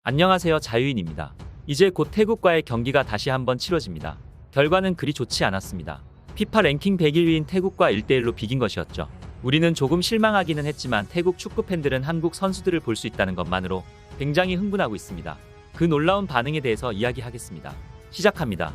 안녕하세요, 자유인입니다. 이제 곧 태국과의 경기가 다시 한번 치러집니다. 결과는 그리 좋지 않았습니다. 피파 랭킹 101위인 태국과 1대1로 비긴 것이었죠. 우리는 조금 실망하기는 했지만 태국 축구 팬들은 한국 선수들을 볼 수 있다는 것만으로 굉장히 흥분하고 있습니다. 그 놀라운 반응에 대해서 이야기하겠습니다. 시작합니다.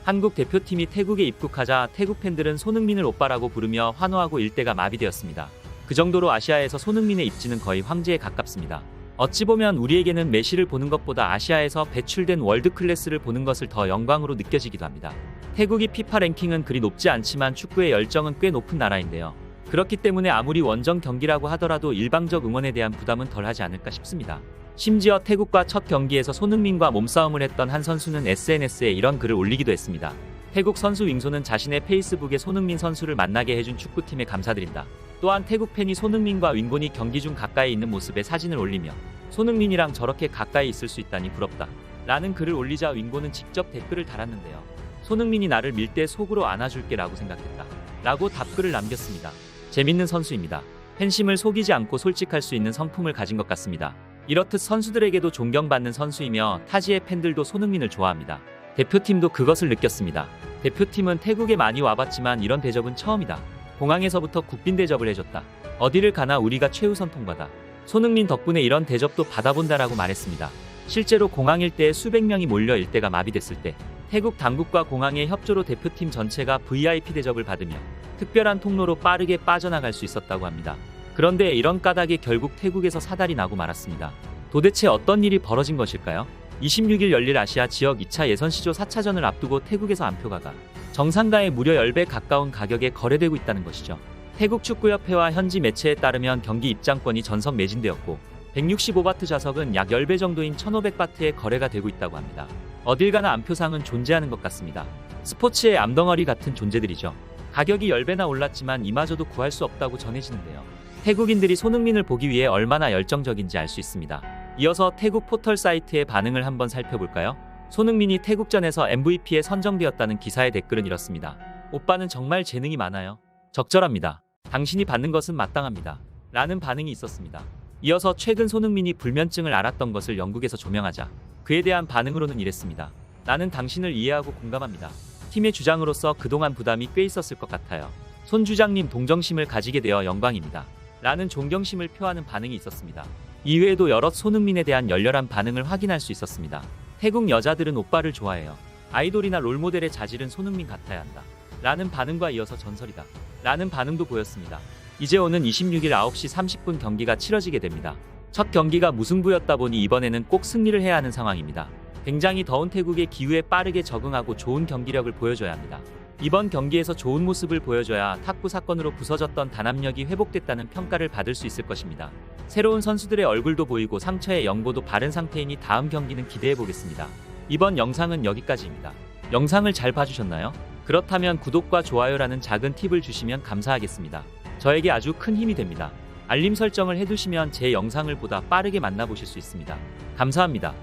한국 대표팀이 태국에 입국하자 태국 팬들은 손흥민을 오빠라고 부르며 환호하고 일대가 마비되었습니다. 그 정도로 아시아에서 손흥민의 입지는 거의 황제에 가깝습니다. 어찌 보면 우리에게는 메시를 보는 것보다 아시아에서 배출된 월드클래스를 보는 것을 더 영광으로 느껴지기도 합니다. 태국이 피파 랭킹은 그리 높지 않지만 축구의 열정은 꽤 높은 나라인데요. 그렇기 때문에 아무리 원정 경기라고 하더라도 일방적 응원에 대한 부담은 덜하지 않을까 싶습니다. 심지어 태국과 첫 경기에서 손흥민과 몸싸움을 했던 한 선수는 SNS에 이런 글을 올리기도 했습니다. 태국 선수 윙소는 자신의 페이스북에 손흥민 선수를 만나게 해준 축구팀에 감사드린다. 또한 태국 팬이 손흥민과 윙곤이 경기 중 가까이 있는 모습에 사진을 올리며 손흥민이랑 저렇게 가까이 있을 수 있다니 부럽다 라는 글을 올리자 윙곤은 직접 댓글을 달았는데요. 손흥민이 나를 밀 때 속으로 안아줄게 라고 생각했다 라고 답글을 남겼습니다. 재밌는 선수입니다. 팬심을 속이지 않고 솔직할 수 있는 성품을 가진 것 같습니다. 이렇듯 선수들에게도 존경받는 선수이며 타지의 팬들도 손흥민을 좋아합니다. 대표팀도 그것을 느꼈습니다. 대표팀은 태국에 많이 와봤지만 이런 대접은 처음이다. 공항에서부터 국빈 대접을 해줬다. 어디를 가나 우리가 최우선 통과다. 손흥민 덕분에 이런 대접도 받아본다라고 말했습니다. 실제로 공항 일대에 수백 명이 몰려 일대가 마비됐을 때 태국 당국과 공항의 협조로 대표팀 전체가 VIP 대접을 받으며 특별한 통로로 빠르게 빠져나갈 수 있었다고 합니다. 그런데 이런 까닭에 결국 태국에서 사달이 나고 말았습니다. 도대체 어떤 일이 벌어진 것일까요? 26일 열릴 아시아 지역 2차 예선 시조 4차전을 앞두고 태국에서 안표가가 정상가의 무려 10배 가까운 가격에 거래되고 있다는 것이죠. 태국 축구협회와 현지 매체에 따르면 경기 입장권이 전석 매진되었고 165바트 좌석은 약 10배 정도인 1500바트에 거래가 되고 있다고 합니다. 어딜 가나 안표상은 존재하는 것 같습니다. 스포츠의 암덩어리 같은 존재들이죠. 가격이 10배나 올랐지만 이마저도 구할 수 없다고 전해지는데요. 태국인들이 손흥민을 보기 위해 얼마나 열정적인지 알 수 있습니다. 이어서 태국 포털 사이트의 반응을 한번 살펴볼까요? 손흥민이 태국전에서 MVP에 선정되었다는 기사의 댓글은 이렇습니다. 오빠는 정말 재능이 많아요. 적절합니다. 당신이 받는 것은 마땅합니다. 라는 반응이 있었습니다. 이어서 최근 손흥민이 불면증을 앓았던 것을 영국에서 조명하자 그에 대한 반응으로는 이랬습니다. 나는 당신을 이해하고 공감합니다. 팀의 주장으로서 그동안 부담이 꽤 있었을 것 같아요. 손 주장님 동정심을 가지게 되어 영광입니다. 라는 존경심을 표하는 반응이 있었습니다. 이외에도 여럿 손흥민에 대한 열렬한 반응을 확인할 수 있었습니다. 태국 여자들은 오빠를 좋아해요. 아이돌이나 롤모델의 자질은 손흥민 같아야 한다. 라는 반응과 이어서 전설이다. 라는 반응도 보였습니다. 이제 오는 26일 9시 30분 경기가 치러지게 됩니다. 첫 경기가 무승부였다 보니 이번에는 꼭 승리를 해야 하는 상황입니다. 굉장히 더운 태국의 기후에 빠르게 적응하고 좋은 경기력을 보여줘야 합니다. 이번 경기에서 좋은 모습을 보여줘야 탁구 사건으로 부서졌던 단합력이 회복됐다는 평가를 받을 수 있을 것입니다. 새로운 선수들의 얼굴도 보이고 상처의 영보도 바른 상태이니 다음 경기는 기대해보겠습니다. 이번 영상은 여기까지입니다. 영상을 잘 봐주셨나요? 그렇다면 구독과 좋아요라는 작은 팁을 주시면 감사하겠습니다. 저에게 아주 큰 힘이 됩니다. 알림 설정을 해두시면 제 영상을 보다 빠르게 만나보실 수 있습니다. 감사합니다.